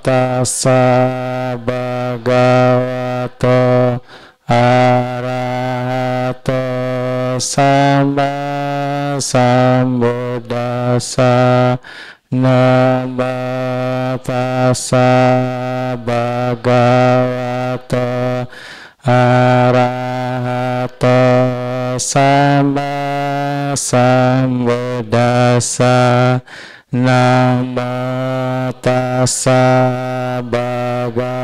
tassa bhagavato arahato sama sambuddhassa. Namo tassa bhagavato arahato sama sambuddhassa. Namo tassa bhagavato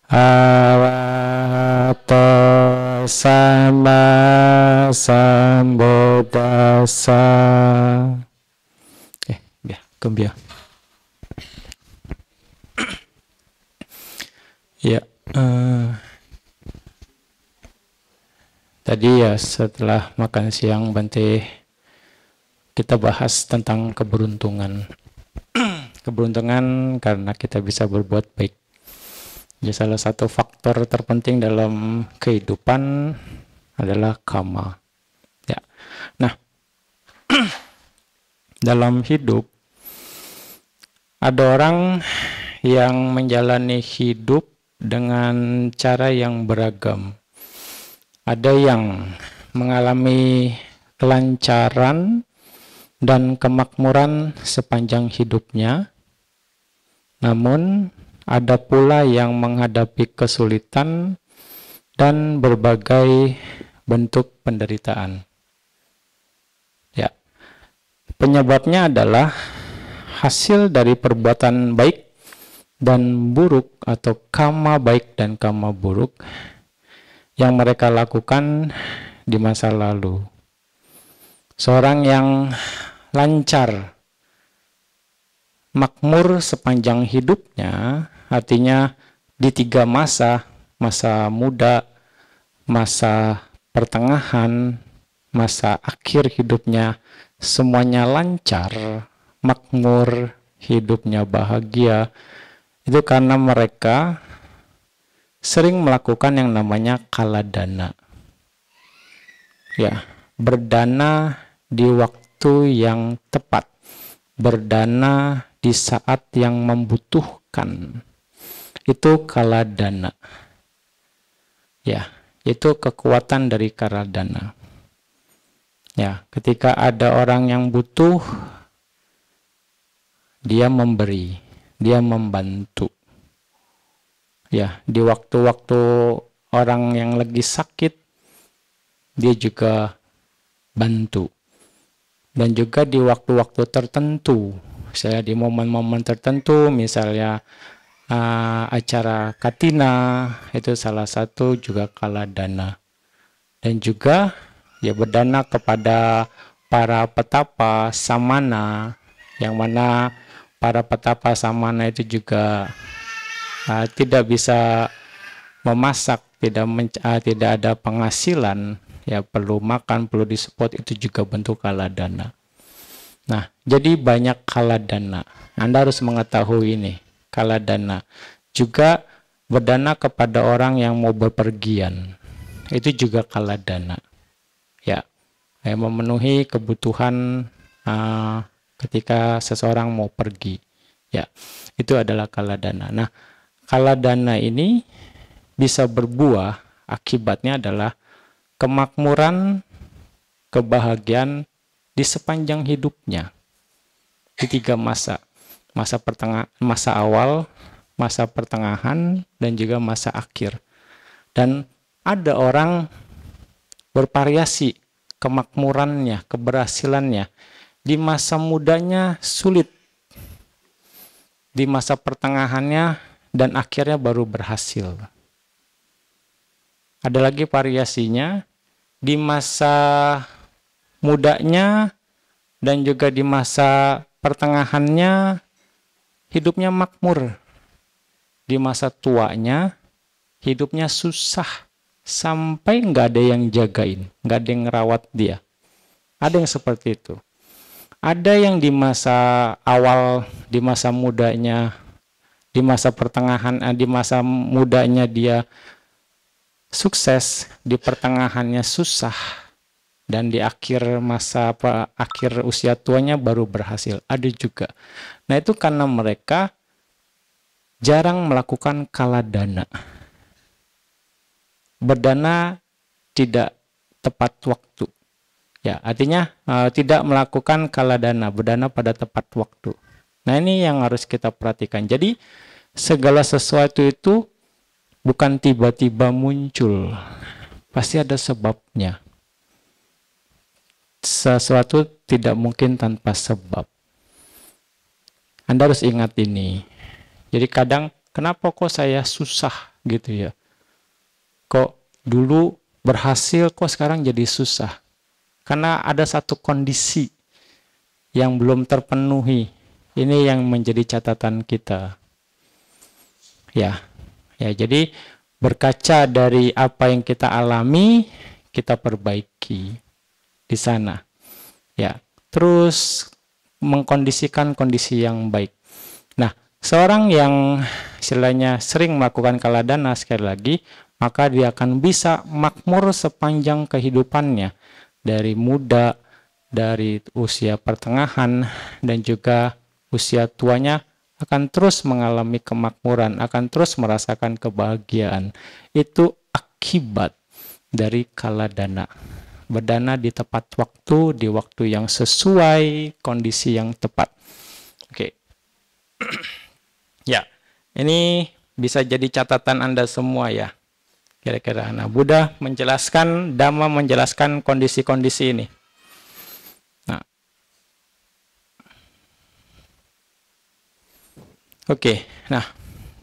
arahato sama sambuddhassa. Ya, kembia. Ya, tadi ya setelah makan siang Bante, kita bahas tentang keberuntungan. Keberuntungan karena kita bisa berbuat baik. Ya, salah satu faktor terpenting dalam kehidupan adalah karma. Ya. Nah, dalam hidup ada orang yang menjalani hidup dengan cara yang beragam. Ada yang mengalami kelancaran dan kemakmuran sepanjang hidupnya. Namun ada pula yang menghadapi kesulitan dan berbagai bentuk penderitaan. Ya. Penyebabnya adalah hasil dari perbuatan baik dan buruk atau karma baik dan karma buruk yang mereka lakukan di masa lalu. Seorang yang lancar, makmur sepanjang hidupnya, artinya di 3 masa, masa muda, masa pertengahan, masa akhir hidupnya, semuanya lancar, makmur, hidupnya bahagia. Itu karena mereka sering melakukan yang namanya kaladana. Ya, berdana di waktu yang tepat, berdana di saat yang membutuhkan. Itu kaladana. Ya, itu kekuatan dari kaladana. Ya, ketika ada orang yang butuh, dia memberi, dia membantu. Ya, di waktu-waktu orang yang lagi sakit, dia juga bantu. Dan juga di waktu-waktu tertentu, misalnya di momen-momen tertentu, misalnya acara Katina, itu salah satu juga kaladana. Dan juga ya berdana kepada para petapa samana, yang mana para petapa samana itu juga tidak bisa memasak, tidak ada penghasilan, ya perlu makan, perlu disupport, itu juga bentuk kaladana. Nah, jadi banyak kaladana. Anda harus mengetahui ini, kaladana. Juga berdana kepada orang yang mau berpergian, itu juga kaladana. Ya, memenuhi kebutuhan ketika seseorang mau pergi. Ya, itu adalah kaladana. Nah, kaladana ini bisa berbuah, akibatnya adalah kemakmuran, kebahagiaan di sepanjang hidupnya. Di 3 masa. Masa awal, masa pertengahan, dan juga masa akhir. Dan ada orang bervariasi kemakmurannya, keberhasilannya. Di masa mudanya sulit. Di masa pertengahannya dan akhirnya baru berhasil. Ada lagi variasinya di masa mudanya dan juga di masa pertengahannya hidupnya makmur. Di masa tuanya hidupnya susah sampai nggak ada yang jagain, nggak ada yang ngerawat dia. Ada yang seperti itu. Ada yang di masa awal, di masa mudanya, di masa pertengahan, di masa mudanya dia sukses, di pertengahannya susah, dan di akhir masa akhir usia tuanya baru berhasil. Ada juga. Nah, itu karena mereka jarang melakukan kaladana. Berdana tidak tepat waktu. Ya, artinya tidak melakukan kaladana, berdana pada tepat waktu. Nah, ini yang harus kita perhatikan. Jadi, segala sesuatu itu bukan tiba-tiba muncul. Pasti ada sebabnya. Sesuatu tidak mungkin tanpa sebab. Anda harus ingat ini. Jadi kadang, kenapa kok saya susah gitu ya? Kok dulu berhasil, kok sekarang jadi susah? Karena ada satu kondisi yang belum terpenuhi. Ini yang menjadi catatan kita. Ya, jadi berkaca dari apa yang kita alami, kita perbaiki di sana. Ya, terus mengkondisikan kondisi yang baik. Nah, seorang yang istilahnya sering melakukan kaladana sekali lagi, maka dia akan bisa makmur sepanjang kehidupannya. Dari muda, dari usia pertengahan, dan juga usia tuanya akan terus mengalami kemakmuran, akan terus merasakan kebahagiaan. Itu akibat dari kaladana. Berdana di tepat waktu, di waktu yang sesuai, kondisi yang tepat. Oke. Ya, ini bisa jadi catatan Anda semua ya. Kira-kira. Nah, Buddha menjelaskan, Dhamma menjelaskan kondisi-kondisi ini. Nah. Oke. Nah,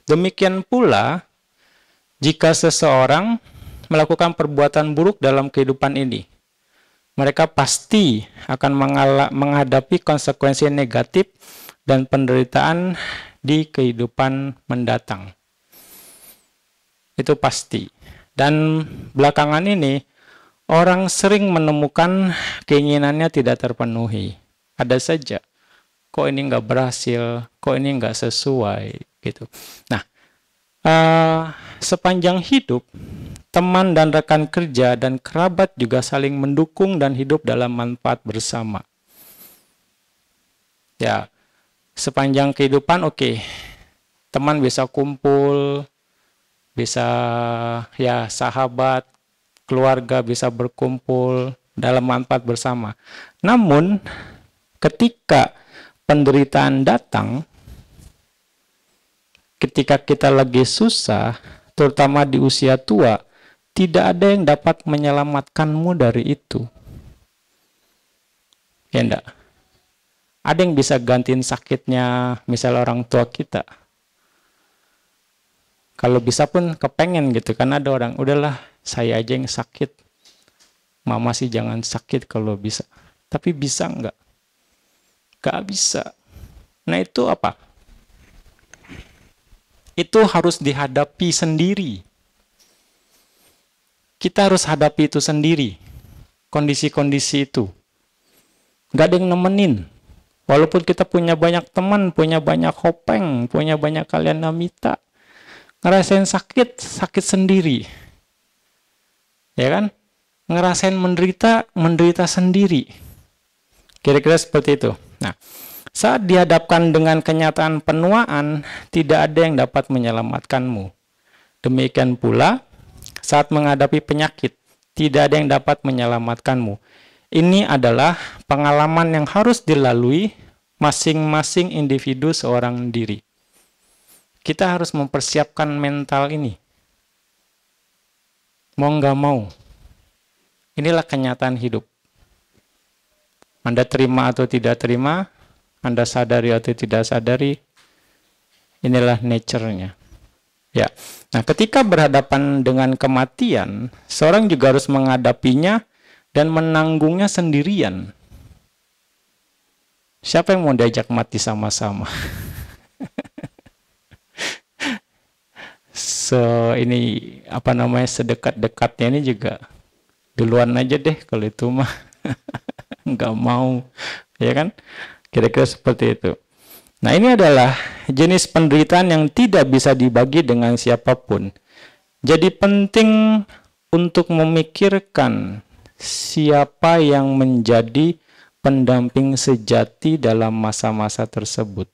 demikian pula jika seseorang melakukan perbuatan buruk dalam kehidupan ini, mereka pasti akan menghadapi konsekuensi negatif dan penderitaan di kehidupan mendatang. Itu pasti. Dan belakangan ini, orang sering menemukan keinginannya tidak terpenuhi. Ada saja. Kok ini nggak berhasil? Kok ini nggak sesuai? Gitu. Nah, sepanjang hidup, teman dan rekan kerja dan kerabat juga saling mendukung dan hidup dalam manfaat bersama. Ya, sepanjang kehidupan oke. Teman bisa kumpul, bisa ya sahabat, keluarga bisa berkumpul dalam manfaat bersama. Namun, ketika penderitaan datang, ketika kita lagi susah, terutama di usia tua, tidak ada yang dapat menyelamatkanmu dari itu. Ya enggak? Ada yang bisa gantiin sakitnya, misal orang tua kita. Kalau bisa pun kepengen gitu, kan ada orang, udahlah saya aja yang sakit. Mama sih jangan sakit kalau bisa. Tapi bisa enggak? Enggak bisa. Nah itu apa? Itu harus dihadapi sendiri. Kita harus hadapi itu sendiri, kondisi-kondisi itu. Gak ada yang nemenin. Walaupun kita punya banyak teman, punya banyak hopeng, punya banyak kalian namita, ngerasain sakit, sakit sendiri. Ya kan? Ngerasain menderita, menderita sendiri. Kira-kira seperti itu. Nah, saat dihadapkan dengan kenyataan penuaan, tidak ada yang dapat menyelamatkanmu. Demikian pula, saat menghadapi penyakit, tidak ada yang dapat menyelamatkanmu. Ini adalah pengalaman yang harus dilalui masing-masing individu seorang diri. Kita harus mempersiapkan mental ini. Mau nggak mau. Inilah kenyataan hidup. Anda terima atau tidak terima, Anda sadari atau tidak sadari, inilah nature-nya. Ya. Nah, ketika berhadapan dengan kematian, seorang juga harus menghadapinya dan menanggungnya sendirian. Siapa yang mau diajak mati sama-sama? Ini apa namanya, sedekat-dekatnya ini juga duluan aja deh kalau itu mah. Nggak mau, ya kan? Kira-kira seperti itu. Nah, ini adalah jenis penderitaan yang tidak bisa dibagi dengan siapapun. Jadi penting untuk memikirkan siapa yang menjadi pendamping sejati dalam masa-masa tersebut.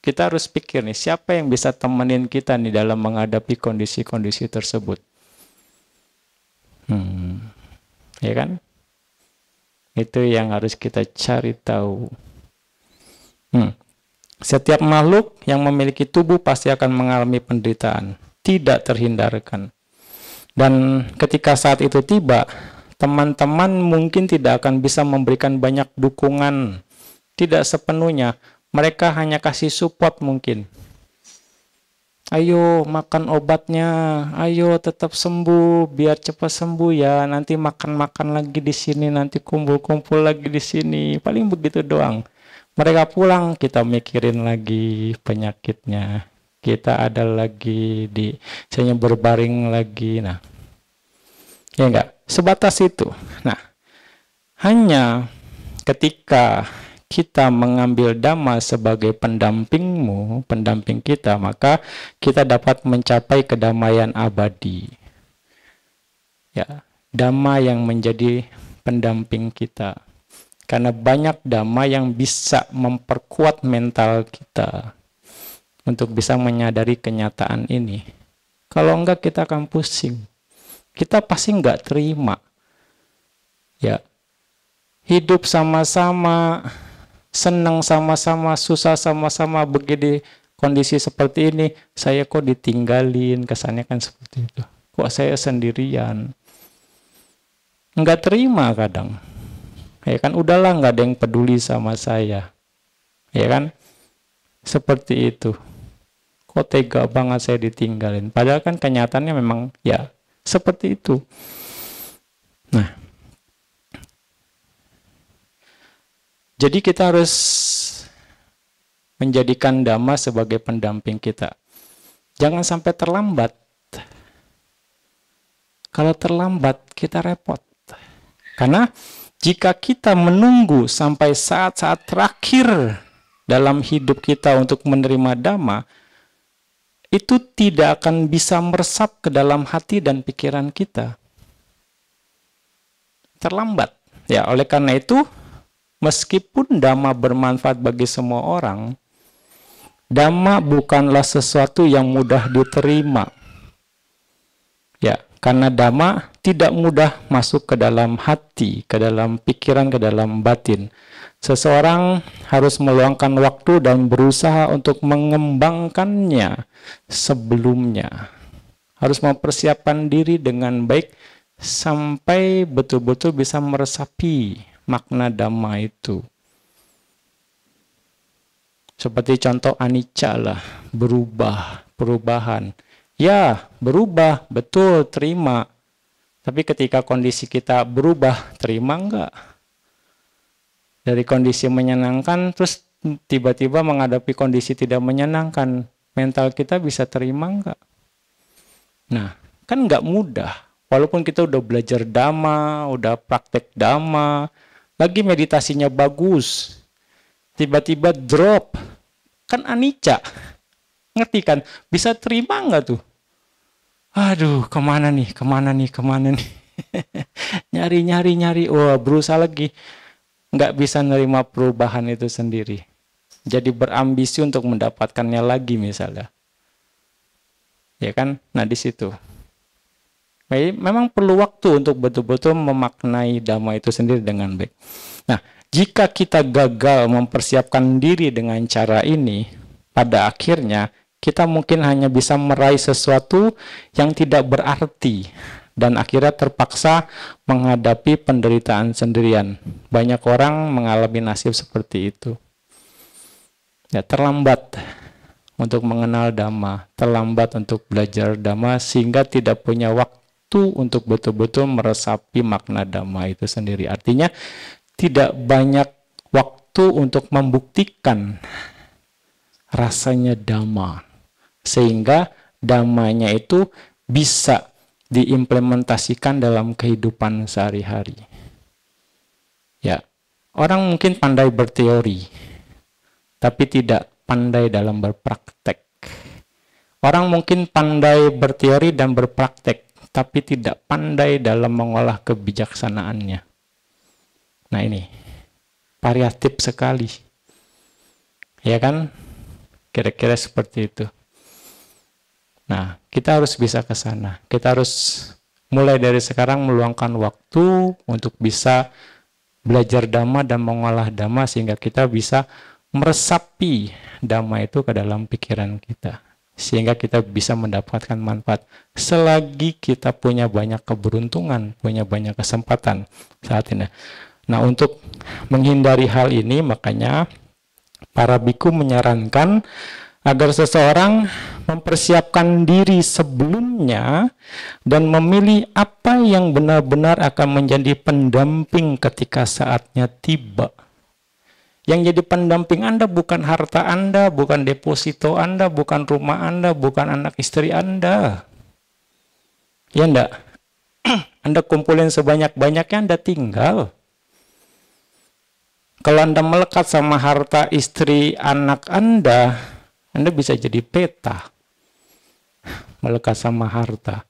Kita harus pikir nih, siapa yang bisa temenin kita nih dalam menghadapi kondisi-kondisi tersebut. Ya kan? Itu yang harus kita cari tahu. Setiap makhluk yang memiliki tubuh pasti akan mengalami penderitaan. Tidak terhindarkan. Dan ketika saat itu tiba, teman-teman mungkin tidak akan bisa memberikan banyak dukungan. Tidak sepenuhnya. Mereka hanya kasih support mungkin. Ayo makan obatnya, ayo tetap sembuh, biar cepat sembuh ya. Nanti makan-makan lagi di sini, nanti kumpul-kumpul lagi di sini. Paling begitu doang. Mereka pulang, kita mikirin lagi penyakitnya. Kita ada lagi di, misalnya berbaring lagi. Nah, ya enggak, sebatas itu. Nah, hanya ketika kita mengambil Dhamma sebagai pendampingmu, pendamping kita, maka kita dapat mencapai kedamaian abadi. Ya, Dhamma yang menjadi pendamping kita. Karena banyak Dhamma yang bisa memperkuat mental kita untuk bisa menyadari kenyataan ini. Kalau enggak, kita akan pusing. Kita pasti enggak terima. Ya, hidup sama-sama, senang sama-sama, susah sama-sama, begini kondisi seperti ini, saya kok ditinggalin, kesannya kan seperti itu. Kok saya sendirian? Enggak terima kadang. Ya kan, udahlah, nggak ada yang peduli sama saya. Ya kan? Seperti itu. Kok tega banget saya ditinggalin. Padahal kan kenyataannya memang ya seperti itu. Nah, jadi kita harus menjadikan Dhamma sebagai pendamping kita. Jangan sampai terlambat. Kalau terlambat, kita repot. Karena jika kita menunggu sampai saat-saat terakhir dalam hidup kita untuk menerima Dhamma, itu tidak akan bisa meresap ke dalam hati dan pikiran kita. Terlambat. Ya, oleh karena itu, meskipun Dhamma bermanfaat bagi semua orang, Dhamma bukanlah sesuatu yang mudah diterima. Ya, karena Dhamma tidak mudah masuk ke dalam hati, ke dalam pikiran, ke dalam batin. Seseorang harus meluangkan waktu dan berusaha untuk mengembangkannya sebelumnya. Harus mempersiapkan diri dengan baik sampai betul-betul bisa meresapi makna Dhamma itu. Seperti contoh anicca lah, berubah, perubahan. Ya, berubah, betul, terima. Tapi ketika kondisi kita berubah, terima enggak? Dari kondisi menyenangkan, terus tiba-tiba menghadapi kondisi tidak menyenangkan, mental kita bisa terima enggak? Nah, kan enggak mudah. Walaupun kita udah belajar Dhamma, udah praktek Dhamma, lagi meditasinya bagus, tiba-tiba drop, kan anicca. Ngerti kan? Bisa terima nggak tuh? Aduh, kemana nih? Nyari. Wah, berusaha lagi. Nggak bisa nerima perubahan itu sendiri. Jadi berambisi untuk mendapatkannya lagi misalnya. Ya kan? Nah, di situ. Memang perlu waktu untuk betul-betul memaknai Dhamma itu sendiri dengan baik. Nah, jika kita gagal mempersiapkan diri dengan cara ini, pada akhirnya kita mungkin hanya bisa meraih sesuatu yang tidak berarti dan akhirnya terpaksa menghadapi penderitaan sendirian. Banyak orang mengalami nasib seperti itu. Ya, terlambat untuk mengenal Dhamma, terlambat untuk belajar Dhamma sehingga tidak punya waktu untuk betul-betul meresapi makna Dhamma itu sendiri. Artinya tidak banyak waktu untuk membuktikan rasanya Dhamma. Sehingga Dhammanya itu bisa diimplementasikan dalam kehidupan sehari-hari. Ya, orang mungkin pandai berteori, tapi tidak pandai dalam berpraktek. Orang mungkin pandai berteori dan berpraktek, tapi tidak pandai dalam mengolah kebijaksanaannya. Nah ini, variatif sekali. Ya kan? Kira-kira seperti itu. Nah, kita harus bisa ke sana. Kita harus mulai dari sekarang meluangkan waktu untuk bisa belajar Dhamma dan mengolah Dhamma sehingga kita bisa meresapi Dhamma itu ke dalam pikiran kita. Sehingga kita bisa mendapatkan manfaat selagi kita punya banyak keberuntungan, punya banyak kesempatan saat ini. Nah, untuk menghindari hal ini, makanya para biku menyarankan agar seseorang mempersiapkan diri sebelumnya dan memilih apa yang benar-benar akan menjadi pendamping ketika saatnya tiba. Yang jadi pendamping Anda bukan harta Anda, bukan deposito Anda, bukan rumah Anda, bukan anak istri Anda. Ya enggak? Anda kumpulin sebanyak-banyaknya, Anda tinggal. Kalau Anda melekat sama harta istri anak Anda bisa jadi peta. Melekat sama harta.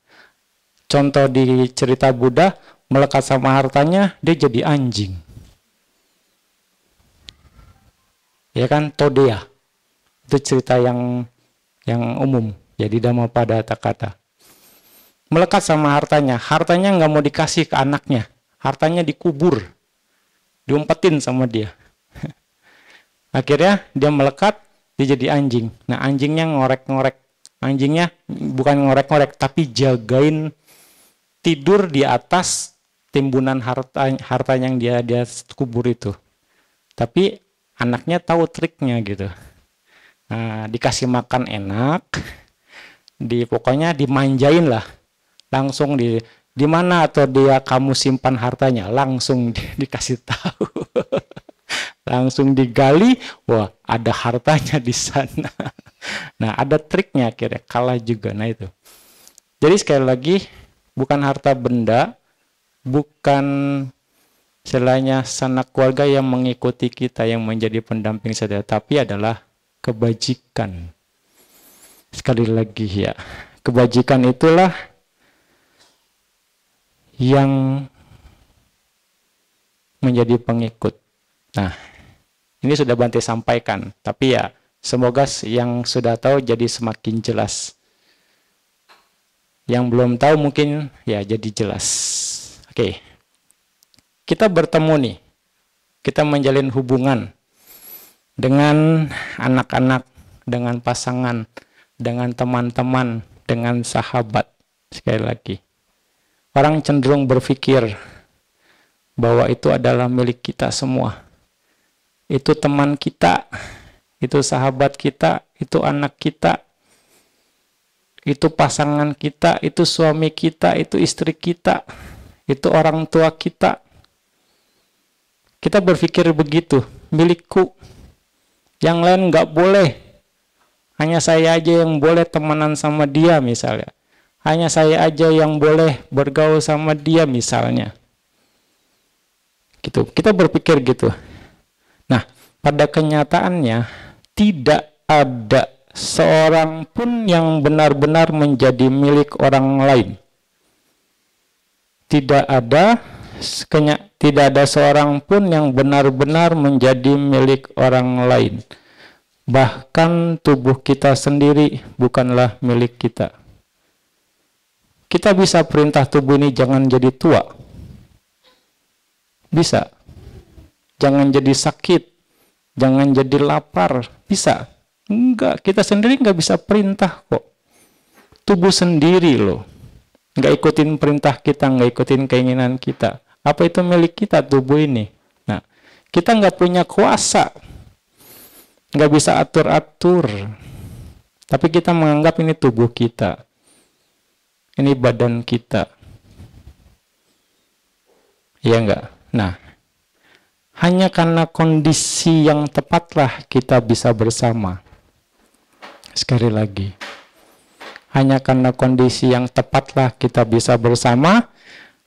Contoh di cerita Buddha, melekat sama hartanya, dia jadi anjing. Ya kan, Todea. Itu cerita yang umum. Jadi Dhammapada kata. Melekat sama hartanya nggak mau dikasih ke anaknya. Hartanya dikubur. Diumpetin sama dia. Akhirnya dia melekat, dia jadi anjing. Nah, anjingnya ngorek-ngorek. Anjingnya bukan ngorek-ngorek, tapi jagain tidur di atas timbunan harta yang dia kubur itu. Tapi anaknya tahu triknya gitu. Nah, dikasih makan enak, pokoknya dimanjain lah. Langsung di mana atau dia kamu simpan hartanya, langsung dikasih tahu. Langsung digali, wah ada hartanya di sana. Nah, ada triknya akhirnya, kalah juga. Nah itu. Jadi sekali lagi, bukan harta benda, bukan istilahnya sanak keluarga yang mengikuti kita, yang menjadi pendamping saja, tapi adalah kebajikan. Sekali lagi ya, kebajikan itulah yang menjadi pengikut. Nah, ini sudah Bante sampaikan, tapi ya semoga yang sudah tahu jadi semakin jelas. Yang belum tahu mungkin ya jadi jelas. Oke. Kita bertemu nih. Kita menjalin hubungan dengan anak-anak, dengan pasangan, dengan teman-teman, dengan sahabat. Sekali lagi. Orang cenderung berpikir bahwa itu adalah milik kita semua. Itu teman kita, itu sahabat kita, itu anak kita, itu pasangan kita, itu suami kita, itu istri kita, itu orang tua kita. Kita berpikir begitu, milikku. Yang lain nggak boleh. Hanya saya aja yang boleh temenan sama dia misalnya. Hanya saya aja yang boleh bergaul sama dia misalnya. Gitu. Kita berpikir gitu. Nah, pada kenyataannya tidak ada seorang pun yang benar-benar menjadi milik orang lain. Tidak ada seorang pun yang benar-benar menjadi milik orang lain. Bahkan tubuh kita sendiri bukanlah milik kita. Kita bisa perintah tubuh ini jangan jadi tua. Bisa. Jangan jadi sakit. Jangan jadi lapar. Bisa. Enggak, kita sendiri nggak bisa perintah kok. Tubuh sendiri loh. Nggak ikutin perintah kita, nggak ikutin keinginan kita. Apa itu milik kita tubuh ini? Nah, kita nggak punya kuasa. Nggak bisa atur-atur. Tapi kita menganggap ini tubuh kita. Ini badan kita. Ya enggak? Nah, hanya karena kondisi yang tepatlah kita bisa bersama. Sekali lagi. Hanya karena kondisi yang tepatlah kita bisa bersama.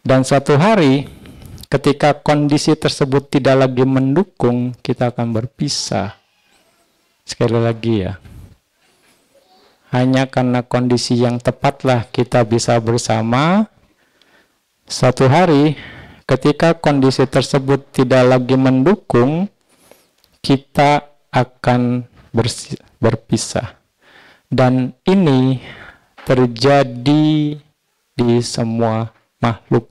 Dan suatu hari, ketika kondisi tersebut tidak lagi mendukung, kita akan berpisah. Sekali lagi ya. hanya karena kondisi yang tepatlah kita bisa bersama. Suatu hari ketika kondisi tersebut tidak lagi mendukung, kita akan berpisah. Dan ini terjadi di semua makhluk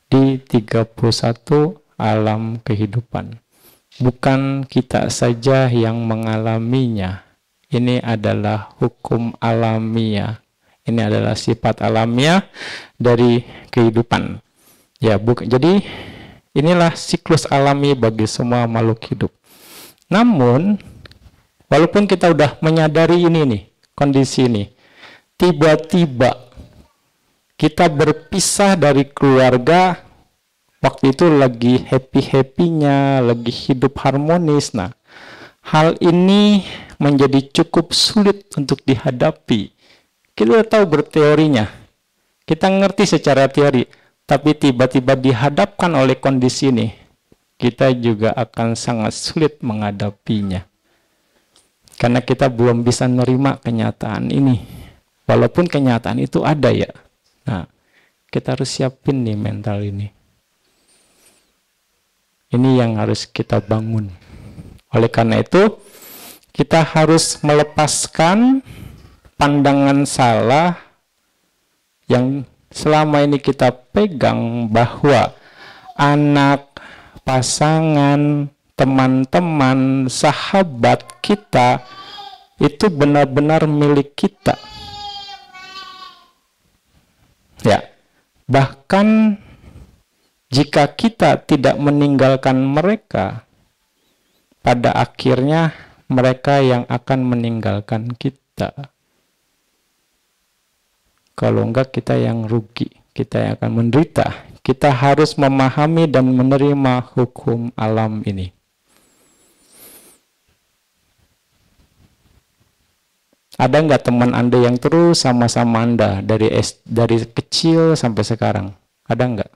di 31 alam kehidupan. Bukan kita saja yang mengalaminya. Ini adalah hukum alamiah. Ini adalah sifat alamiah dari kehidupan. Ya, jadi inilah siklus alami bagi semua makhluk hidup. Namun, walaupun kita udah menyadari ini nih, kondisi ini, tiba-tiba kita berpisah dari keluarga, waktu itu lagi happy-happynya, lagi hidup harmonis. Nah, hal ini menjadi cukup sulit untuk dihadapi. Kita udah tahu berteorinya, kita ngerti secara teori, tapi tiba-tiba dihadapkan oleh kondisi ini, kita juga akan sangat sulit menghadapinya. Karena kita belum bisa menerima kenyataan ini. Walaupun kenyataan itu ada ya. Nah, kita harus siapin nih mental ini. Ini yang harus kita bangun. Oleh karena itu, kita harus melepaskan pandangan salah yang selama ini kita pegang bahwa anak, pasangan, teman-teman, sahabat kita itu benar-benar milik kita. Ya, bahkan jika kita tidak meninggalkan mereka, pada akhirnya mereka yang akan meninggalkan kita. Kalau enggak, kita yang rugi, kita yang akan menderita. Kita harus memahami dan menerima hukum alam ini. Ada enggak teman Anda yang terus sama-sama Anda dari kecil sampai sekarang? Ada enggak?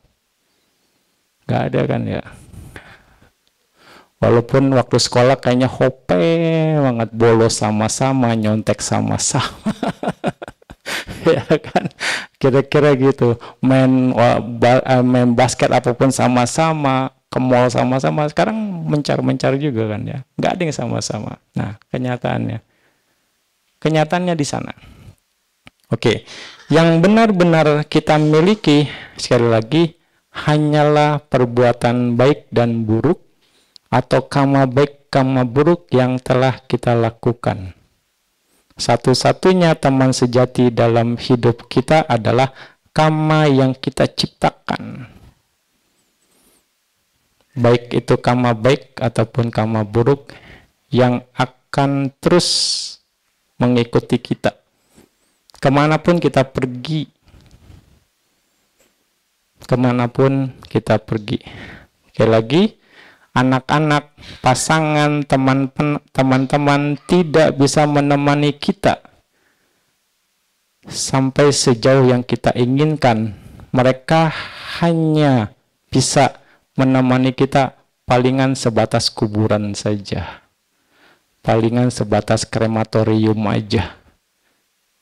Enggak ada kan ya? Walaupun waktu sekolah kayaknya hope banget, bolos sama-sama, nyontek sama-sama. Ya kan, kira-kira gitu, main basket apapun sama-sama, ke mall sama-sama. Sekarang mencar-mencar juga kan ya, nggak ada yang sama-sama. Nah, kenyataannya di sana. Oke, yang benar-benar kita miliki, sekali lagi, hanyalah perbuatan baik dan buruk, atau karma baik, karma buruk yang telah kita lakukan. Satu-satunya teman sejati dalam hidup kita adalah karma yang kita ciptakan. Baik itu karma baik ataupun karma buruk yang akan terus mengikuti kita. Kemanapun kita pergi. Kemanapun kita pergi. Sekali lagi, anak-anak, pasangan, teman-teman tidak bisa menemani kita sampai sejauh yang kita inginkan. Mereka hanya bisa menemani kita palingan sebatas kuburan saja. Palingan sebatas krematorium aja.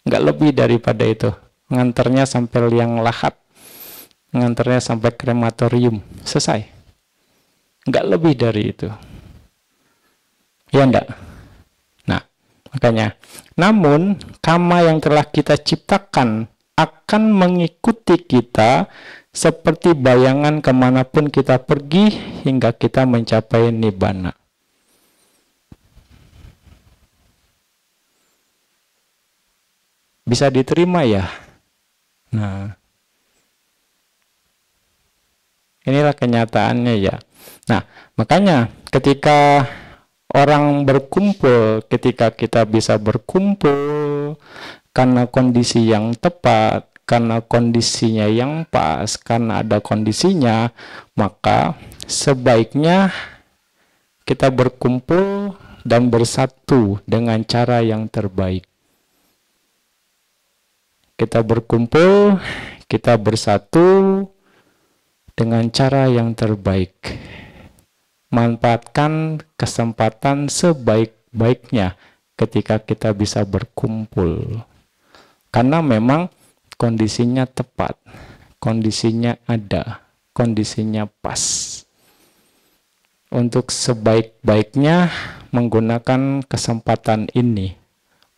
Nggak lebih daripada itu. Nganternya sampai liang lahat. Nganternya sampai krematorium. Selesai. Nggak lebih dari itu. Ya enggak? Nah, makanya. Namun, karma yang telah kita ciptakan akan mengikuti kita seperti bayangan kemanapun kita pergi hingga kita mencapai nibbana. Bisa diterima ya? Nah, inilah kenyataannya ya. Nah, makanya ketika orang berkumpul, ketika kita bisa berkumpul karena kondisi yang tepat, karena kondisinya yang pas, karena ada kondisinya, maka sebaiknya kita berkumpul dan bersatu dengan cara yang terbaik. Kita berkumpul, kita bersatu dengan cara yang terbaik. Manfaatkan kesempatan sebaik-baiknya. ketika kita bisa berkumpul. Karena memang kondisinya tepat, kondisinya ada, kondisinya pas. Untuk sebaik-baiknya menggunakan kesempatan ini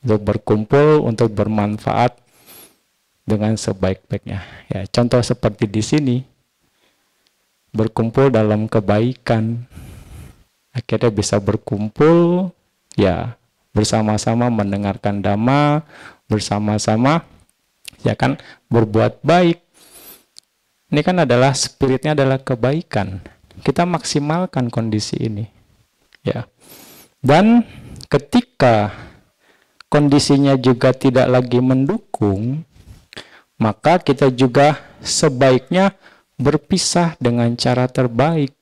untuk berkumpul, untuk bermanfaat dengan sebaik-baiknya. Ya, contoh seperti di sini, berkumpul dalam kebaikan, akhirnya bisa berkumpul, ya bersama-sama mendengarkan dhamma, bersama-sama ya kan berbuat baik. Ini kan adalah spiritnya adalah kebaikan. Kita maksimalkan kondisi ini, ya. Dan ketika kondisinya juga tidak lagi mendukung, maka kita juga sebaiknya berpisah dengan cara terbaik.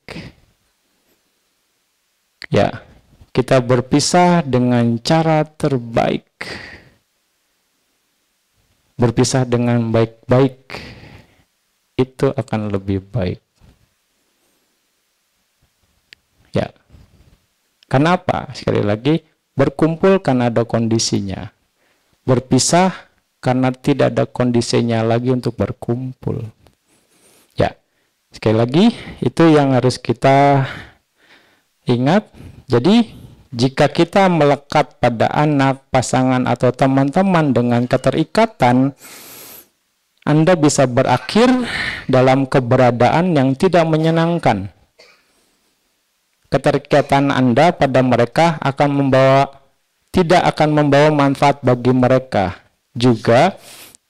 Ya, kita berpisah dengan cara terbaik. Berpisah dengan baik-baik, itu akan lebih baik. Ya, kenapa? Sekali lagi, berkumpul karena ada kondisinya. Berpisah karena tidak ada kondisinya lagi untuk berkumpul. Ya, sekali lagi, itu yang harus kita ingat. Jadi, jika kita melekat pada anak, pasangan, atau teman-teman dengan keterikatan, Anda bisa berakhir dalam keberadaan yang tidak menyenangkan. Keterikatan Anda pada mereka tidak akan membawa manfaat bagi mereka. Juga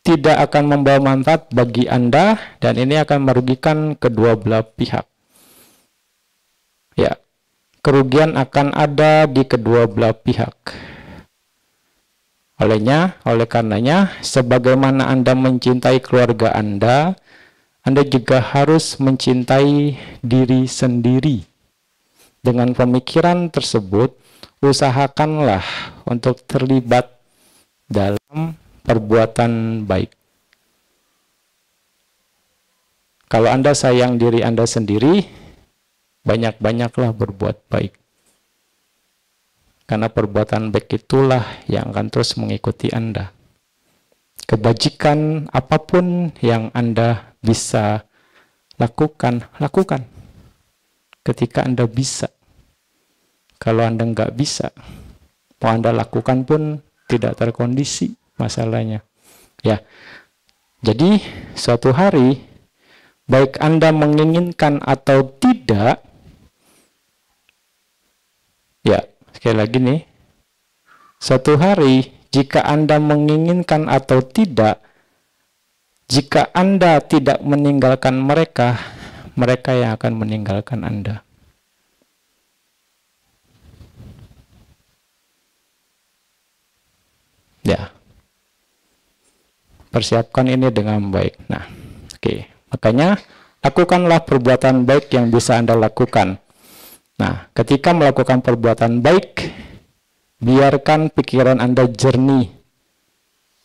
tidak akan membawa manfaat bagi Anda, dan ini akan merugikan kedua belah pihak. Ya. Kerugian akan ada di kedua belah pihak. Oleh karenanya, sebagaimana Anda mencintai keluarga Anda juga harus mencintai diri sendiri. Dengan pemikiran tersebut, usahakanlah untuk terlibat dalam perbuatan baik. Kalau Anda sayang diri Anda sendiri, banyak-banyaklah berbuat baik. Karena perbuatan baik itulah yang akan terus mengikuti Anda. Kebajikan apapun yang Anda bisa lakukan. Ketika Anda bisa. Kalau Anda nggak bisa, mau Anda lakukan pun tidak terkondisi masalahnya. Ya, jadi suatu hari, baik Anda menginginkan atau tidak, ya, sekali lagi nih, suatu hari jika Anda menginginkan atau tidak, jika Anda tidak meninggalkan mereka, mereka yang akan meninggalkan Anda. Ya, persiapkan ini dengan baik. Nah, oke. Makanya, lakukanlah perbuatan baik yang bisa Anda lakukan. Nah, ketika melakukan perbuatan baik, biarkan pikiran Anda jernih.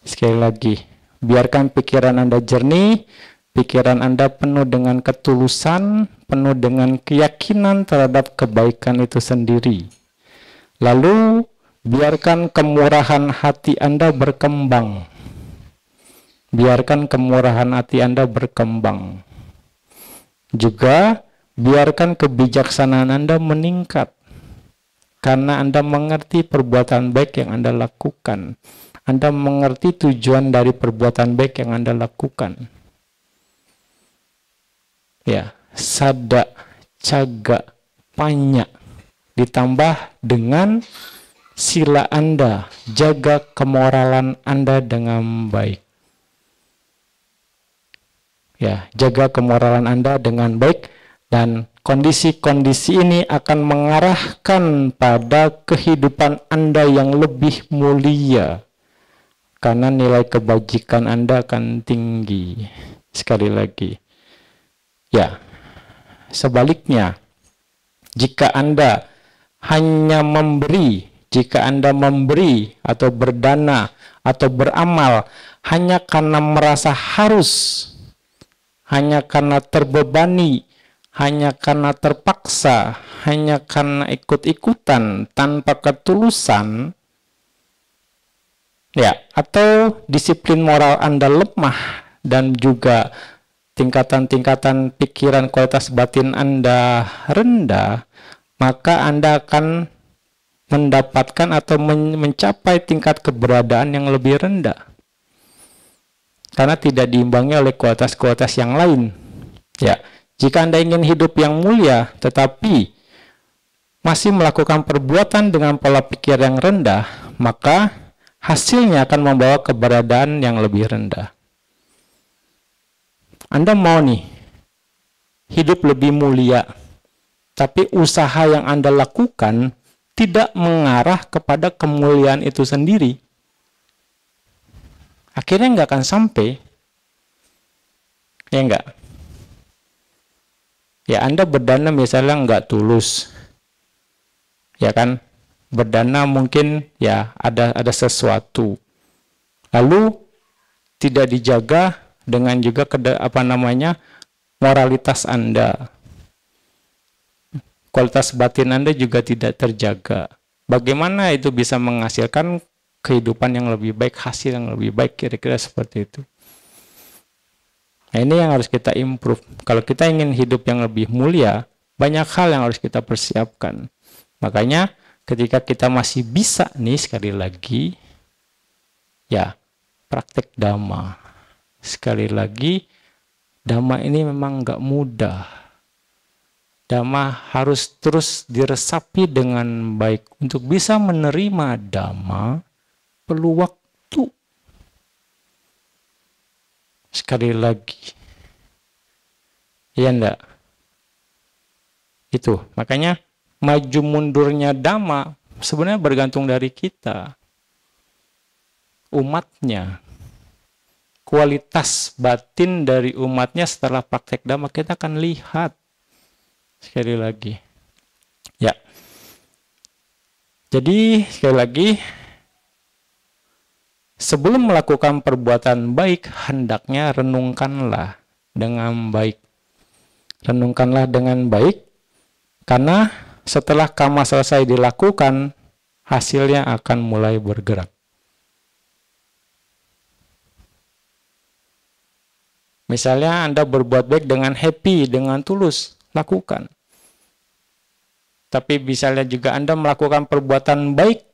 Sekali lagi, biarkan pikiran Anda jernih, pikiran Anda penuh dengan ketulusan, penuh dengan keyakinan terhadap kebaikan itu sendiri. Lalu, biarkan kemurahan hati Anda berkembang. Biarkan kemurahan hati Anda berkembang. Juga, biarkan kebijaksanaan Anda meningkat. Karena Anda mengerti perbuatan baik yang Anda lakukan. Anda mengerti tujuan dari perbuatan baik yang Anda lakukan. Ya, sada, caga, panya. Ditambah dengan sila Anda. Jaga kemoralan Anda dengan baik. Ya, jaga kemoralan Anda dengan baik. Dan kondisi-kondisi ini akan mengarahkan pada kehidupan Anda yang lebih mulia. Karena nilai kebajikan Anda akan tinggi. Sekali lagi. Ya, sebaliknya, jika Anda hanya memberi, jika Anda memberi atau berdana atau beramal hanya karena merasa harus, hanya karena terbebani, hanya karena terpaksa, hanya karena ikut-ikutan tanpa ketulusan, Ya, atau disiplin moral Anda lemah dan juga tingkatan-tingkatan pikiran kualitas batin Anda rendah, maka Anda akan mendapatkan atau mencapai tingkat keberadaan yang lebih rendah. Karena tidak diimbangi oleh kualitas-kualitas yang lain. Ya, jika Anda ingin hidup yang mulia, tetapi masih melakukan perbuatan dengan pola pikir yang rendah, maka hasilnya akan membawa keberadaan yang lebih rendah. Anda mau nih, hidup lebih mulia, tapi usaha yang Anda lakukan tidak mengarah kepada kemuliaan itu sendiri. Akhirnya nggak akan sampai. Ya nggak? Ya Anda berdana misalnya nggak tulus. Ya kan? Berdana mungkin ya ada sesuatu. Lalu tidak dijaga dengan juga moralitas Anda. Kualitas batin Anda juga tidak terjaga. Bagaimana itu bisa menghasilkan kehidupan yang lebih baik, hasil yang lebih baik, kira-kira seperti itu. Nah, ini yang harus kita improve. Kalau kita ingin hidup yang lebih mulia, banyak hal yang harus kita persiapkan. Makanya ketika kita masih bisa nih, sekali lagi, ya praktek Dhamma. Sekali lagi, Dhamma ini memang nggak mudah. Dhamma harus terus diresapi dengan baik. Untuk bisa menerima Dhamma, perlu waktu. Sekali lagi. Iya enggak? Itu. Makanya maju mundurnya Dhamma sebenarnya bergantung dari kita. Umatnya. Kualitas batin dari umatnya setelah praktek Dhamma kita akan lihat. Sekali lagi. Ya. Jadi sekali lagi, sebelum melakukan perbuatan baik, hendaknya renungkanlah dengan baik. Renungkanlah dengan baik, karena setelah karma selesai dilakukan, hasilnya akan mulai bergerak. Misalnya Anda berbuat baik dengan happy, dengan tulus, lakukan. Tapi misalnya juga Anda melakukan perbuatan baik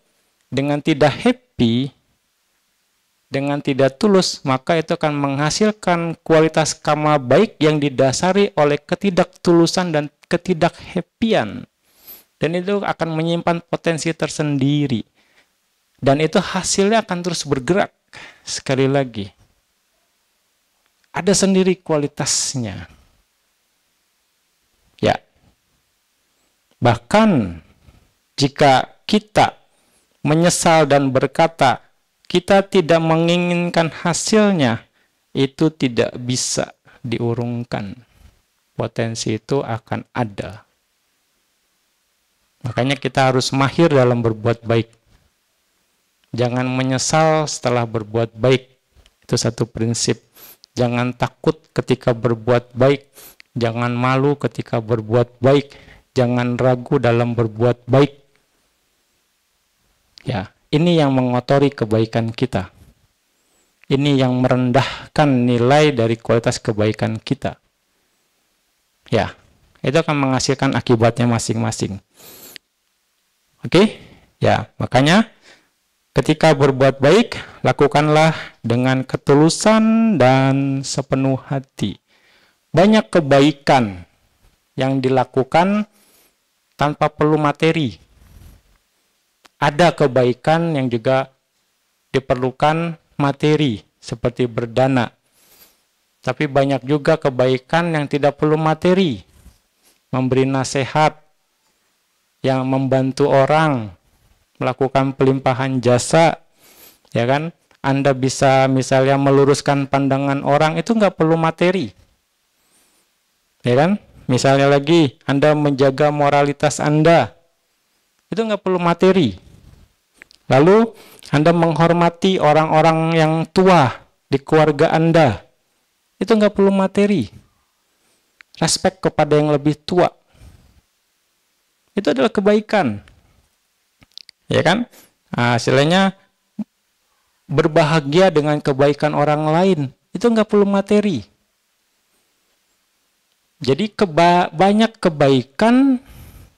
dengan tidak happy, dengan tidak tulus, maka itu akan menghasilkan kualitas karma baik yang didasari oleh ketidaktulusan dan ketidakhappyan. Dan itu akan menyimpan potensi tersendiri. Dan itu hasilnya akan terus bergerak. Sekali lagi. Ada sendiri kualitasnya. Ya. Bahkan jika kita menyesal dan berkata, kita tidak menginginkan hasilnya, itu tidak bisa diurungkan. Potensi itu akan ada. Makanya kita harus mahir dalam berbuat baik. Jangan menyesal setelah berbuat baik. Itu satu prinsip. Jangan takut ketika berbuat baik. Jangan malu ketika berbuat baik. Jangan ragu dalam berbuat baik. Ya. Ini yang mengotori kebaikan kita. Ini yang merendahkan nilai dari kualitas kebaikan kita. Ya, itu akan menghasilkan akibatnya masing-masing. Oke? Ya, makanya ketika berbuat baik, lakukanlah dengan ketulusan dan sepenuh hati. Banyak kebaikan yang dilakukan tanpa perlu materi. Ada kebaikan yang juga diperlukan materi, seperti berdana. Tapi banyak juga kebaikan yang tidak perlu materi. Memberi nasihat, yang membantu orang, melakukan pelimpahan jasa, ya kan? Anda bisa misalnya meluruskan pandangan orang, itu nggak perlu materi. Ya kan? Misalnya lagi, Anda menjaga moralitas Anda, itu nggak perlu materi. Lalu, Anda menghormati orang-orang yang tua di keluarga Anda. Itu nggak perlu materi. Respek kepada yang lebih tua. Itu adalah kebaikan. Ya kan? Nah, hasilnya berbahagia dengan kebaikan orang lain. Itu nggak perlu materi. Jadi banyak kebaikan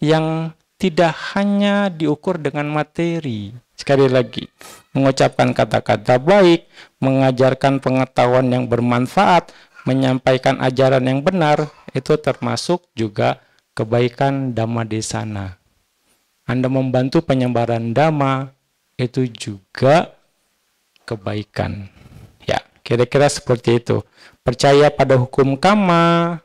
yang tidak hanya diukur dengan materi. Sekali lagi, mengucapkan kata-kata baik, mengajarkan pengetahuan yang bermanfaat, menyampaikan ajaran yang benar, itu termasuk juga kebaikan Dhamma Desana. Anda membantu penyebaran Dhamma, itu juga kebaikan. Ya, kira-kira seperti itu. Percaya pada hukum karma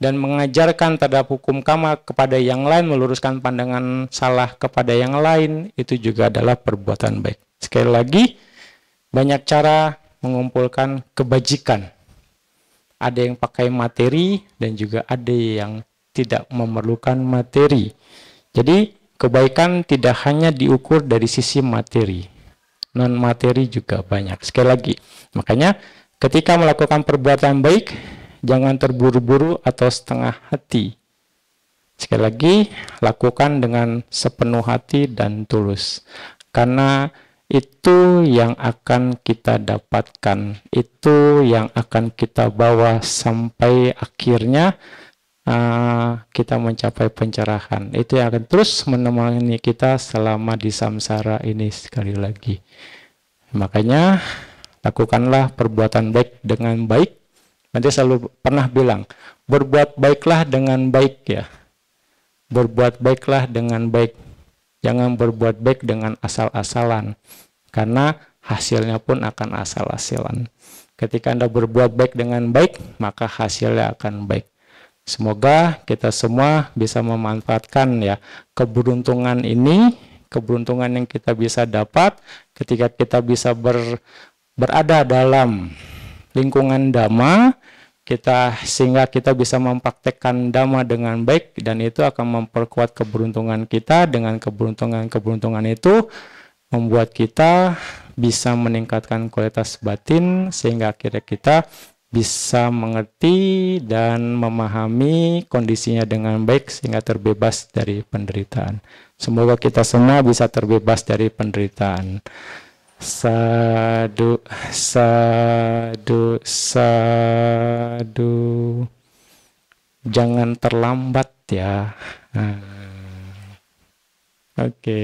dan mengajarkan terhadap hukum karma kepada yang lain, meluruskan pandangan salah kepada yang lain, itu juga adalah perbuatan baik. Sekali lagi, banyak cara mengumpulkan kebajikan. Ada yang pakai materi dan juga ada yang tidak memerlukan materi. Jadi, kebaikan tidak hanya diukur dari sisi materi. Non-materi juga banyak. Sekali lagi, makanya ketika melakukan perbuatan baik, jangan terburu-buru atau setengah hati. Sekali lagi, lakukan dengan sepenuh hati dan tulus. Karena itu yang akan kita dapatkan. Itu yang akan kita bawa sampai akhirnya kita mencapai pencerahan. Itu yang akan terus menemani kita selama di samsara ini. Sekali lagi, makanya lakukanlah perbuatan baik dengan baik. Nanti selalu pernah bilang, berbuat baiklah dengan baik ya. Berbuat baiklah dengan baik. Jangan berbuat baik dengan asal-asalan. Karena hasilnya pun akan asal-asalan. Ketika Anda berbuat baik dengan baik, maka hasilnya akan baik. Semoga kita semua bisa memanfaatkan ya keberuntungan ini, keberuntungan yang kita bisa dapat ketika kita bisa berada dalam lingkungan Dhamma, sehingga kita bisa mempraktekkan Dhamma dengan baik, dan itu akan memperkuat keberuntungan kita. Dengan keberuntungan itu membuat kita bisa meningkatkan kualitas batin, sehingga akhirnya kita bisa mengerti dan memahami kondisinya dengan baik sehingga terbebas dari penderitaan. Semoga kita semua bisa terbebas dari penderitaan. Sadu, sadu, sadu. Jangan terlambat ya. Oke.